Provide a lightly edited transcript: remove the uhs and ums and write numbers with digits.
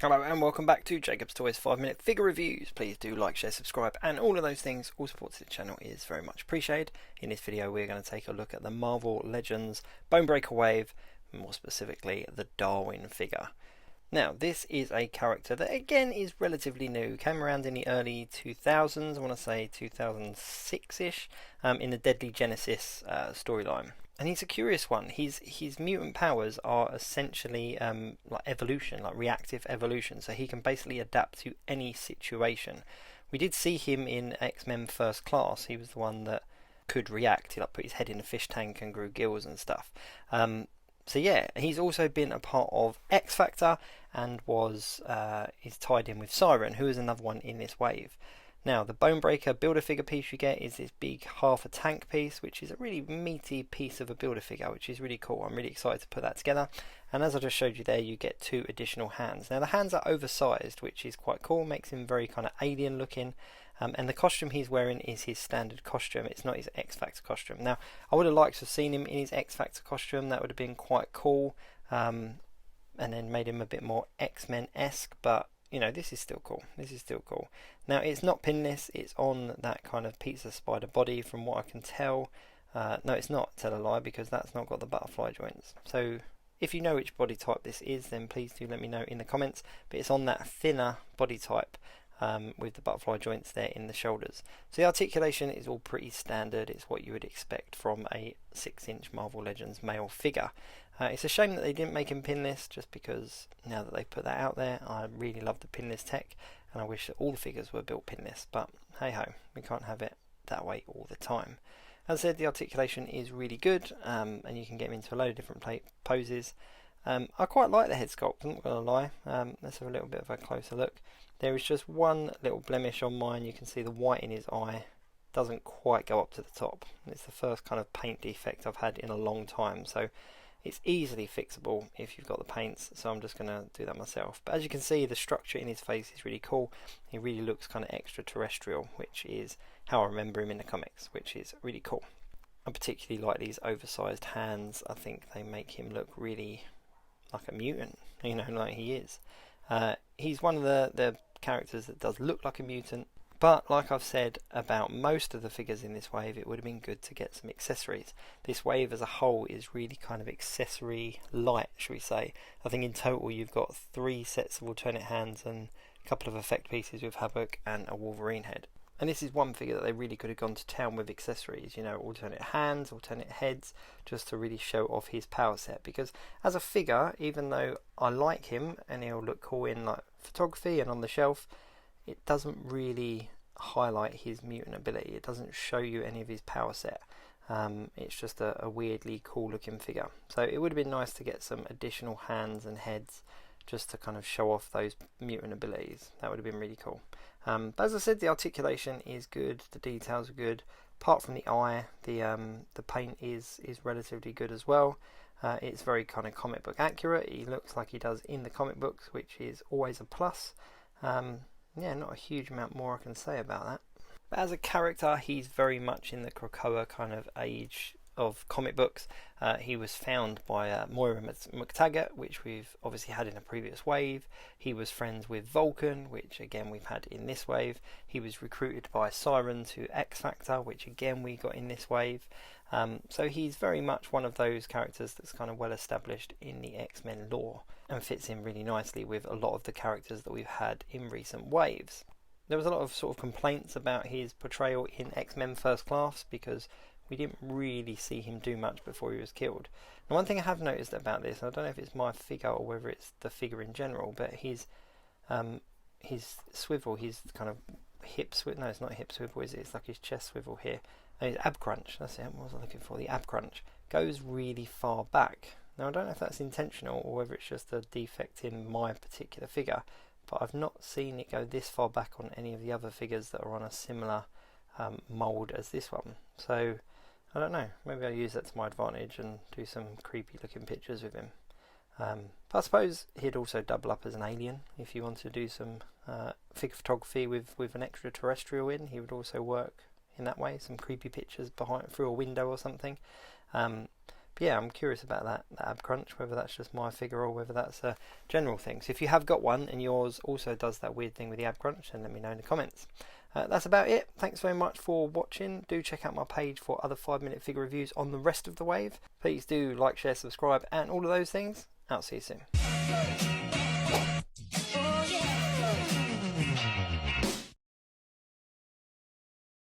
Hello and welcome back to Jacob's Toys 5-minute figure reviews. Please do like, share, subscribe and all of those things. All support to the channel is very much appreciated. In this video we're going to take a look at the Marvel Legends Bonebreaker Wave, more specifically the Darwin figure. Now this is a character that again is relatively new, came around in the early 2000s, I want to say 2006ish, in the Deadly Genesis storyline. And he's a curious one. His mutant powers are essentially like evolution, like reactive evolution. So he can basically adapt to any situation. We did see him in X-Men First Class. He was the one that could react. He like put his head in a fish tank and grew gills and stuff. So yeah, he's also been a part of X Factor and is tied in with Siren, who is another one in this wave. Now, the Bonebreaker Build-A-Figure piece you get is this big half a tank piece, which is a really meaty piece of a Build-A-Figure, which is really cool. I'm really excited to put that together. And as I just showed you there, you get 2 additional hands. Now, the hands are oversized, which is quite cool, makes him very kind of alien looking. And the costume he's wearing is his standard costume. It's not his X Factor costume. Now, I would have liked to have seen him in his X Factor costume. That would have been quite cool. And then made him a bit more X-Men-esque, but you know, this is still cool. This is still cool. Now, it's not pinless. It's on that kind of pizza spider body from what I can tell. No, it's not, tell a lie, because that's not got the butterfly joints. So if you know which body type this is, then please do let me know in the comments. But it's on that thinner body type with the butterfly joints there in the shoulders. So the articulation is all pretty standard. It's what you would expect from a 6-inch Marvel Legends male figure. It's a shame that they didn't make him pinless, just because now that they put that out there, I really love the pinless tech, and I wish that all the figures were built pinless, but hey ho, we can't have it that way all the time. As I said, the articulation is really good, and you can get him into a load of different poses. I quite like the head sculpt, I'm not going to lie. Let's have a little bit of a closer look. There is just one little blemish on mine. You can see the white in his eye doesn't quite go up to the top. It's the first kind of paint defect I've had in a long time, so it's easily fixable if you've got the paints, so I'm just going to do that myself. But as you can see, the structure in his face is really cool. He really looks kind of extraterrestrial, which is how I remember him in the comics, which is really cool. I particularly like these oversized hands. I think they make him look really like a mutant, you know, like he is. He's one of the characters that does look like a mutant, but like I've said about most of the figures in this wave, it would have been good to get some accessories. This wave as a whole is really kind of accessory light, should we say. I think in total you've got 3 sets of alternate hands and a couple of effect pieces with Havoc and a Wolverine head. And this is one figure that they really could have gone to town with accessories, you know, alternate hands, alternate heads, just to really show off his power set. Because as a figure, even though I like him and he'll look cool in like photography and on the shelf, it doesn't really highlight his mutant ability. It doesn't show you any of his power set. It's just a weirdly cool looking figure. So it would have been nice to get some additional hands and heads just to kind of show off those mutant abilities. That would have been really cool. But as I said, the articulation is good, the details are good. Apart from the eye, the paint is relatively good as well. It's very kind of comic book accurate. He looks like he does in the comic books, which is always a plus. Yeah, not a huge amount more I can say about that. But as a character, he's very much in the Krakoa kind of age of comic books. He was found by Moira McTaggart, which we've obviously had in a previous wave. He was friends with Vulcan, which again we've had in this wave. He was recruited by Siren to X Factor, which again we got in this wave. So he's very much one of those characters that's kind of well established in the X-Men lore and fits in really nicely with a lot of the characters that we've had in recent waves. There was a lot of sort of complaints about his portrayal in X-Men First Class because we didn't really see him do much before he was killed. And one thing I have noticed about this, and I don't know if it's my figure or whether it's the figure in general, but his swivel, his kind of hip swivel, no, it's not hip swivel, is it? It's like his chest swivel here. His ab crunch, that's it, what was I looking for? The ab crunch goes really far back. Now I don't know if that's intentional or whether it's just a defect in my particular figure, but I've not seen it go this far back on any of the other figures that are on a similar mould as this one. So I don't know, maybe I'll use that to my advantage and do some creepy looking pictures with him. But I suppose he'd also double up as an alien if you want to do some figure photography with an extraterrestrial in. He would also work in that way, some creepy pictures behind through a window or something. But yeah, I'm curious about that ab crunch, whether that's just my figure or whether that's a general thing. So if you have got one and yours also does that weird thing with the ab crunch, then let me know in the comments. That's about it. Thanks very much for watching. Do check out my page for other 5-minute figure reviews on the rest of the wave. Please do like, share, subscribe and all of those things. I'll see you soon.